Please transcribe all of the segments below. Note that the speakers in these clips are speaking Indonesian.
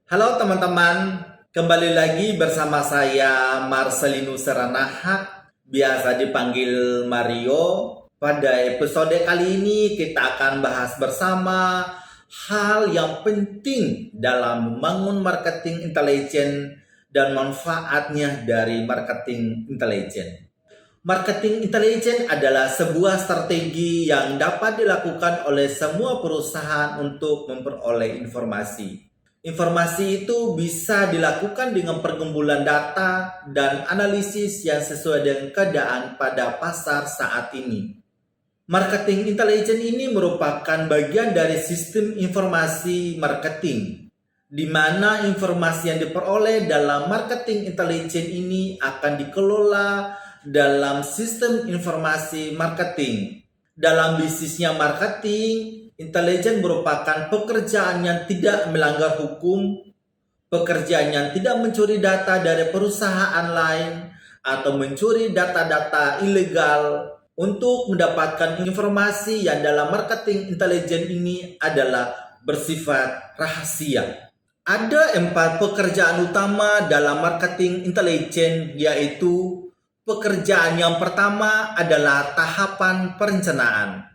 Halo teman-teman, kembali lagi bersama saya Marcelino Seranahak, biasa dipanggil Mario. Pada episode kali ini kita akan bahas bersama hal yang penting dalam membangun marketing intelijen dan manfaatnya dari marketing intelijen. Marketing intelijen adalah sebuah strategi yang dapat dilakukan oleh semua perusahaan untuk memperoleh informasi. Informasi itu bisa dilakukan dengan pergumulan data dan analisis yang sesuai dengan keadaan pada pasar saat ini. Marketing intelijen ini merupakan bagian dari sistem informasi marketing, di mana informasi yang diperoleh dalam marketing intelijen ini akan dikelola dalam sistem informasi marketing. Dalam bisnisnya marketing, intelijen merupakan pekerjaan yang tidak melanggar hukum, pekerjaan yang tidak mencuri data dari perusahaan lain, atau mencuri data-data ilegal untuk mendapatkan informasi yang dalam marketing intelijen ini adalah bersifat rahasia. Ada 4 pekerjaan utama dalam marketing intelijen, yaitu pekerjaan yang pertama adalah tahapan perencanaan,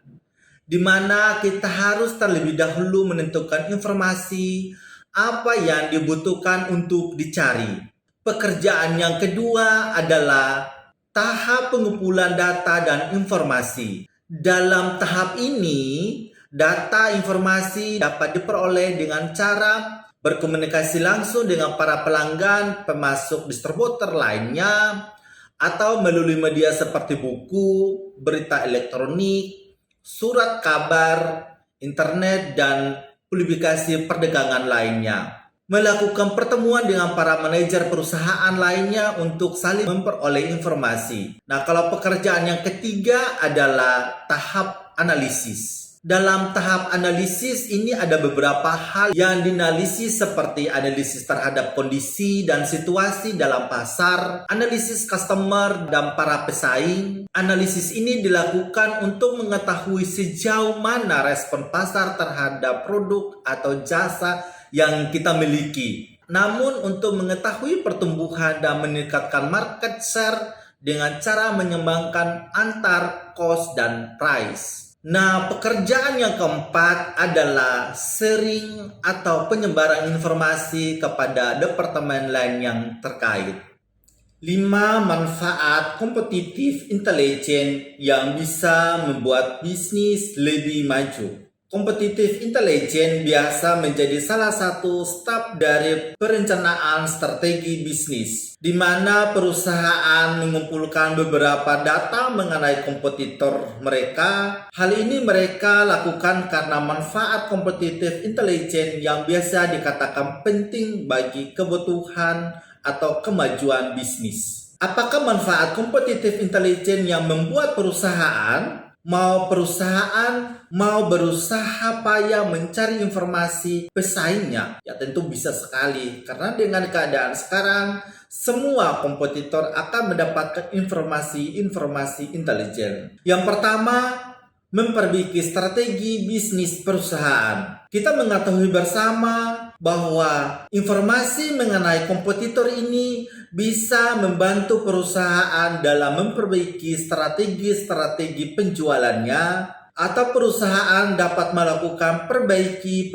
di mana kita harus terlebih dahulu menentukan informasi apa yang dibutuhkan untuk dicari. Pekerjaan yang kedua adalah tahap pengumpulan data dan informasi. Dalam tahap ini, data informasi dapat diperoleh dengan cara berkomunikasi langsung dengan para pelanggan, pemasok distributor lainnya, atau melalui media seperti buku, berita elektronik, surat kabar, internet, dan publikasi perdagangan lainnya. Melakukan pertemuan dengan para manajer perusahaan lainnya untuk saling memperoleh informasi. Nah, kalau pekerjaan yang ketiga adalah tahap analisis. Dalam tahap analisis ini ada beberapa hal yang dianalisis, seperti analisis terhadap kondisi dan situasi dalam pasar, analisis customer dan para pesaing. Analisis ini dilakukan untuk mengetahui sejauh mana respon pasar terhadap produk atau jasa yang kita miliki. Namun untuk mengetahui pertumbuhan dan meningkatkan market share dengan cara menyeimbangkan antar cost dan price. Nah, pekerjaan yang keempat adalah sharing atau penyebaran informasi kepada departemen lain yang terkait. 5 manfaat kompetitif intelijen yang bisa membuat bisnis lebih maju. Kompetitif intelijen biasa menjadi salah satu step dari perencanaan strategi bisnis, di mana perusahaan mengumpulkan beberapa data mengenai kompetitor mereka. Hal ini mereka lakukan karena manfaat kompetitif intelijen yang biasa dikatakan penting bagi kebutuhan atau kemajuan bisnis. Apakah manfaat kompetitif intelijen yang membuat perusahaan mau berusaha payah mencari informasi pesaingnya? Ya tentu bisa sekali, karena dengan keadaan sekarang semua kompetitor akan mendapatkan informasi intelijen. Yang pertama, memperbaiki strategi bisnis perusahaan. Kita mengetahui bersama bahwa informasi mengenai kompetitor ini bisa membantu perusahaan dalam memperbaiki strategi penjualannya, atau perusahaan dapat melakukan perbaiki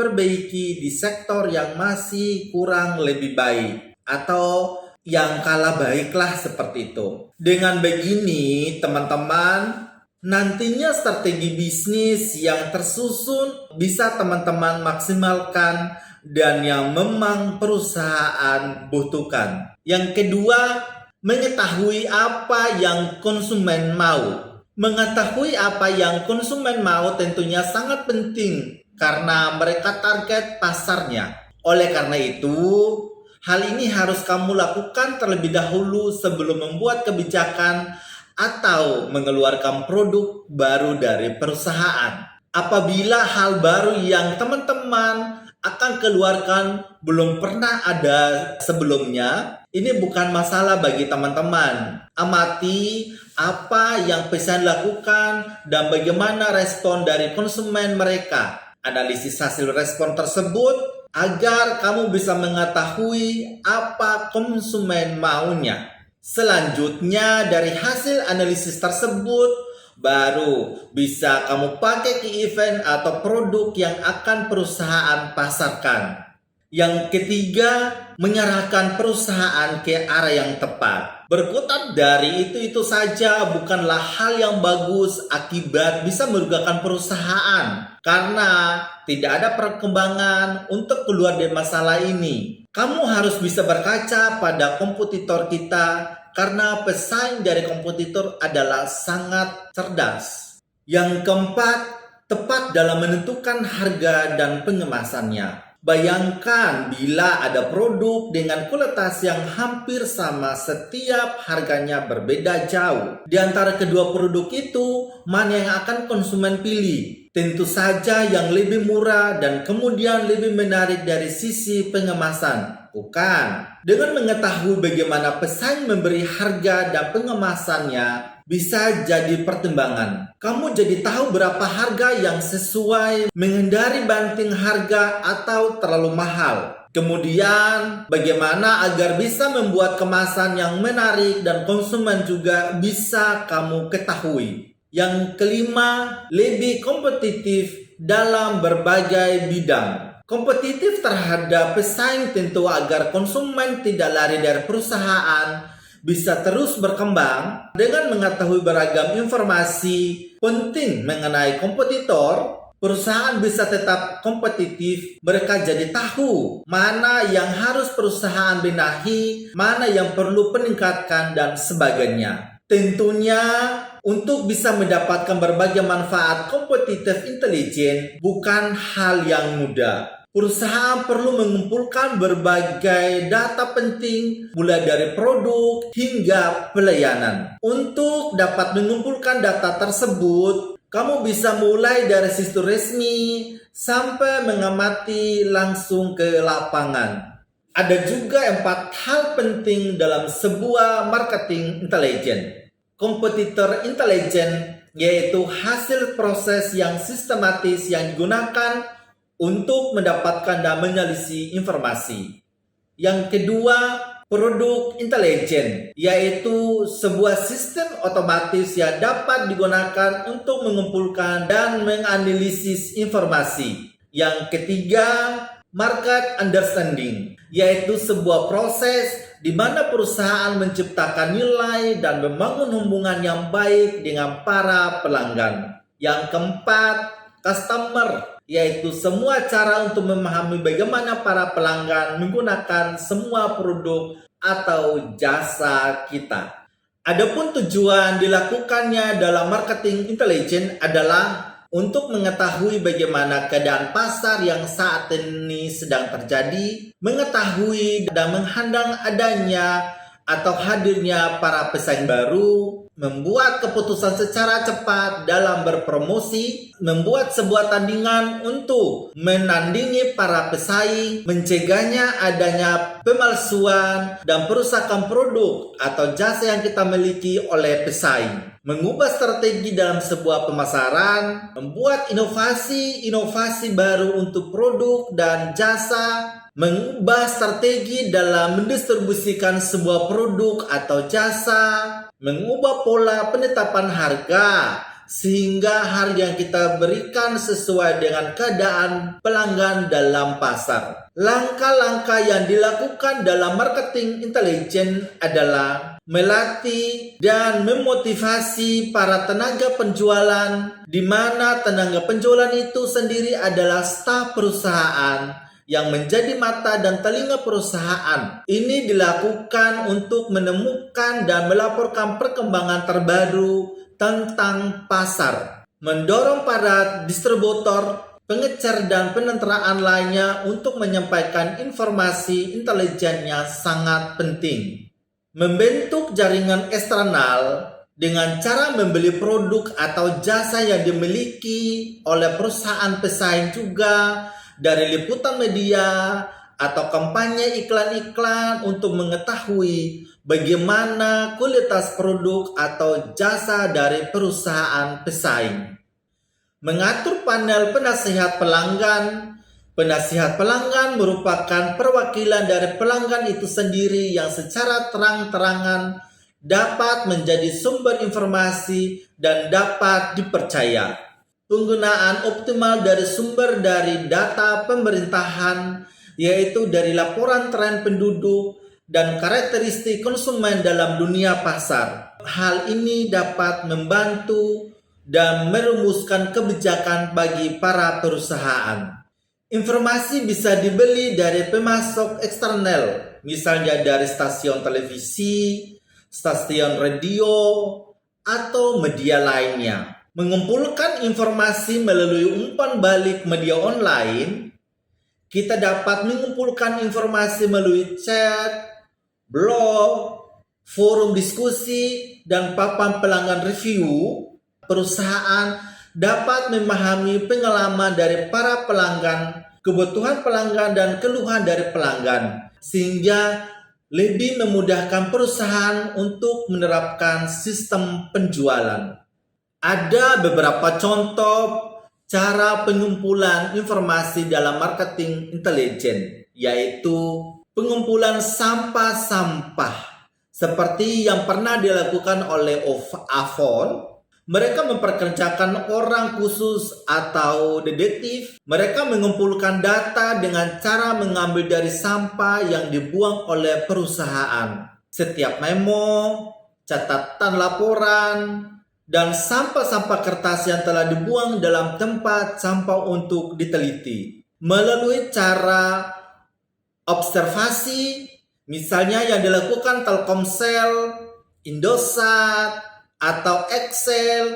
di sektor yang masih kurang lebih baik atau yang kalah baiklah, seperti itu. Dengan begini, teman-teman, nantinya strategi bisnis yang tersusun bisa teman-teman maksimalkan dan yang memang perusahaan butuhkan. Yang kedua, mengetahui apa yang konsumen mau. Mengetahui apa yang konsumen mau tentunya sangat penting karena mereka target pasarnya. Oleh karena itu, hal ini harus kamu lakukan terlebih dahulu sebelum membuat kebijakan atau mengeluarkan produk baru dari perusahaan. Apabila hal baru yang teman-teman akan keluarkan belum pernah ada sebelumnya, ini bukan masalah bagi teman-teman. Amati apa yang pesan lakukan dan bagaimana respon dari konsumen mereka. Analisis hasil respon tersebut agar kamu bisa mengetahui apa konsumen maunya. Selanjutnya, dari hasil analisis tersebut, baru bisa kamu pakai ke event atau produk yang akan perusahaan pasarkan. Yang ketiga, mengarahkan perusahaan ke arah yang tepat. Berkutat dari itu saja bukanlah hal yang bagus, akibat bisa merugikan perusahaan karena tidak ada perkembangan untuk keluar dari masalah ini. Kamu harus bisa berkaca pada kompetitor kita karena pesaing dari kompetitor adalah sangat cerdas. Yang keempat, tepat dalam menentukan harga dan pengemasannya. Bayangkan bila ada produk dengan kualitas yang hampir sama, setiap harganya berbeda jauh. Di antara kedua produk itu, mana yang akan konsumen pilih? Tentu saja yang lebih murah dan kemudian lebih menarik dari sisi pengemasan. Bukan. Dengan mengetahui bagaimana pesaing memberi harga dan pengemasannya, bisa jadi pertimbangan. Kamu jadi tahu berapa harga yang sesuai, menghindari banting harga atau terlalu mahal. Kemudian, bagaimana agar bisa membuat kemasan yang menarik dan konsumen juga bisa kamu ketahui. Yang kelima, lebih kompetitif dalam berbagai bidang. Kompetitif terhadap pesaing tentu agar konsumen tidak lari dari perusahaan, bisa terus berkembang. Dengan mengetahui beragam informasi penting mengenai kompetitor, perusahaan bisa tetap kompetitif. Mereka jadi tahu mana yang harus perusahaan benahi, mana yang perlu peningkatkan, dan sebagainya. Tentunya untuk bisa mendapatkan berbagai manfaat kompetitif intelijen bukan hal yang mudah. Perusahaan perlu mengumpulkan berbagai data penting, mulai dari produk hingga pelayanan. Untuk dapat mengumpulkan data tersebut, kamu bisa mulai dari situs resmi sampai mengamati langsung ke lapangan. Ada juga 4 hal penting dalam sebuah marketing intelijen. Kompetitor intelijen yaitu hasil proses yang sistematis yang digunakan untuk mendapatkan dan menyelisih informasi. Yang kedua, produk intelijen, yaitu sebuah sistem otomatis yang dapat digunakan untuk mengumpulkan dan menganalisis informasi. Yang ketiga, market understanding, yaitu sebuah proses di mana perusahaan menciptakan nilai dan membangun hubungan yang baik dengan para pelanggan. Yang keempat, customer, yaitu semua cara untuk memahami bagaimana para pelanggan menggunakan semua produk atau jasa kita. Adapun tujuan dilakukannya dalam marketing intelijen adalah untuk mengetahui bagaimana keadaan pasar yang saat ini sedang terjadi, mengetahui dan menghadang adanya atau hadirnya para pesaing baru, membuat keputusan secara cepat dalam berpromosi, membuat sebuah tandingan untuk menandingi para pesaing, mencegahnya adanya pemalsuan dan perusakan produk atau jasa yang kita miliki oleh pesaing, mengubah strategi dalam sebuah pemasaran, membuat inovasi baru untuk produk dan jasa, mengubah strategi dalam mendistribusikan sebuah produk atau jasa, mengubah pola penetapan harga sehingga harga yang kita berikan sesuai dengan keadaan pelanggan dalam pasar. Langkah-langkah yang dilakukan dalam marketing intelijen adalah melatih dan memotivasi para tenaga penjualan, di mana tenaga penjualan itu sendiri adalah staf perusahaan yang menjadi mata dan telinga perusahaan. Ini dilakukan untuk menemukan dan melaporkan perkembangan terbaru tentang pasar, mendorong para distributor, pengecer, dan penetraan lainnya untuk menyampaikan informasi intelijen yang sangat penting. Membentuk jaringan eksternal dengan cara membeli produk atau jasa yang dimiliki oleh perusahaan pesaing juga dari liputan media atau kampanye iklan-iklan untuk mengetahui bagaimana kualitas produk atau jasa dari perusahaan pesaing. Mengatur panel penasehat pelanggan. Penasihat pelanggan merupakan perwakilan dari pelanggan itu sendiri yang secara terang-terangan dapat menjadi sumber informasi dan dapat dipercaya. Penggunaan optimal dari sumber dari data pemerintahan, yaitu dari laporan tren penduduk dan karakteristik konsumen dalam dunia pasar. Hal ini dapat membantu dan merumuskan kebijakan bagi para perusahaan. Informasi bisa dibeli dari pemasok eksternal, misalnya dari stasiun televisi, stasiun radio, atau media lainnya. Mengumpulkan informasi melalui umpan balik media online, kita dapat mengumpulkan informasi melalui chat, blog, forum diskusi, dan papan pelanggan review. Perusahaan dapat memahami pengalaman dari para pelanggan, kebutuhan pelanggan, dan keluhan dari pelanggan, sehingga lebih memudahkan perusahaan untuk menerapkan sistem penjualan. Ada beberapa contoh cara pengumpulan informasi dalam marketing intelijen, yaitu pengumpulan sampah-sampah, seperti yang pernah dilakukan oleh Avon. Mereka memperkerjakan orang khusus atau detektif. Mereka mengumpulkan data dengan cara mengambil dari sampah yang dibuang oleh perusahaan. Setiap memo, catatan laporan, dan sampah-sampah kertas yang telah dibuang dalam tempat sampah untuk diteliti. Melalui cara observasi, misalnya yang dilakukan Telkomsel, Indosat, atau Excel,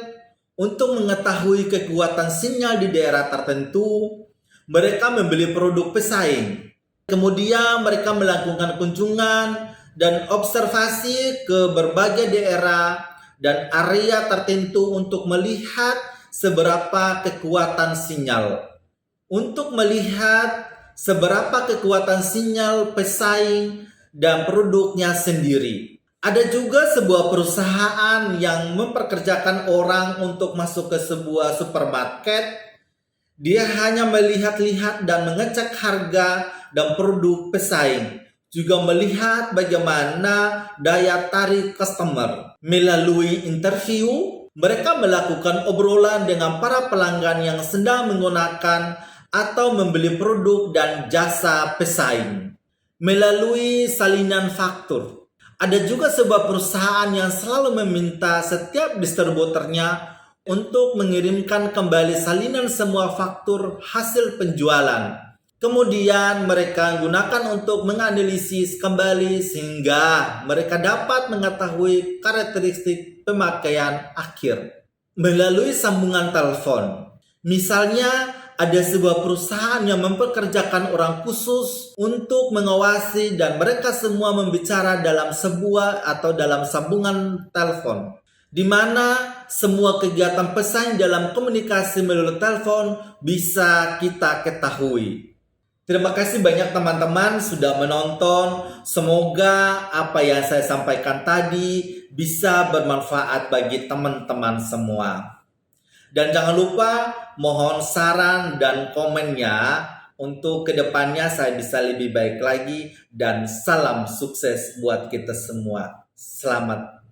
untuk mengetahui kekuatan sinyal di daerah tertentu, mereka membeli produk pesaing. Kemudian mereka melakukan kunjungan dan observasi ke berbagai daerah dan area tertentu untuk melihat seberapa kekuatan sinyal. Untuk melihat seberapa kekuatan sinyal pesaing dan produknya sendiri. Ada juga sebuah perusahaan yang memperkerjakan orang untuk masuk ke sebuah supermarket. Dia hanya melihat-lihat dan mengecek harga dan produk pesaing. Juga melihat bagaimana daya tarik customer. Melalui interview, mereka melakukan obrolan dengan para pelanggan yang sedang menggunakan atau membeli produk dan jasa pesaing. Melalui salinan faktur. Ada juga sebuah perusahaan yang selalu meminta setiap distributornya untuk mengirimkan kembali salinan semua faktur hasil penjualan. Kemudian mereka gunakan untuk menganalisis kembali sehingga mereka dapat mengetahui karakteristik pemakaian akhir. Melalui sambungan telepon. Misalnya, ada sebuah perusahaan yang mempekerjakan orang khusus untuk mengawasi dan mereka semua membicara dalam sebuah atau dalam sambungan telepon, di mana semua kegiatan pesan dalam komunikasi melalui telepon bisa kita ketahui. Terima kasih banyak teman-teman sudah menonton. Semoga apa yang saya sampaikan tadi bisa bermanfaat bagi teman-teman semua. Dan jangan lupa mohon saran dan komennya untuk kedepannya saya bisa lebih baik lagi, dan salam sukses buat kita semua. Selamat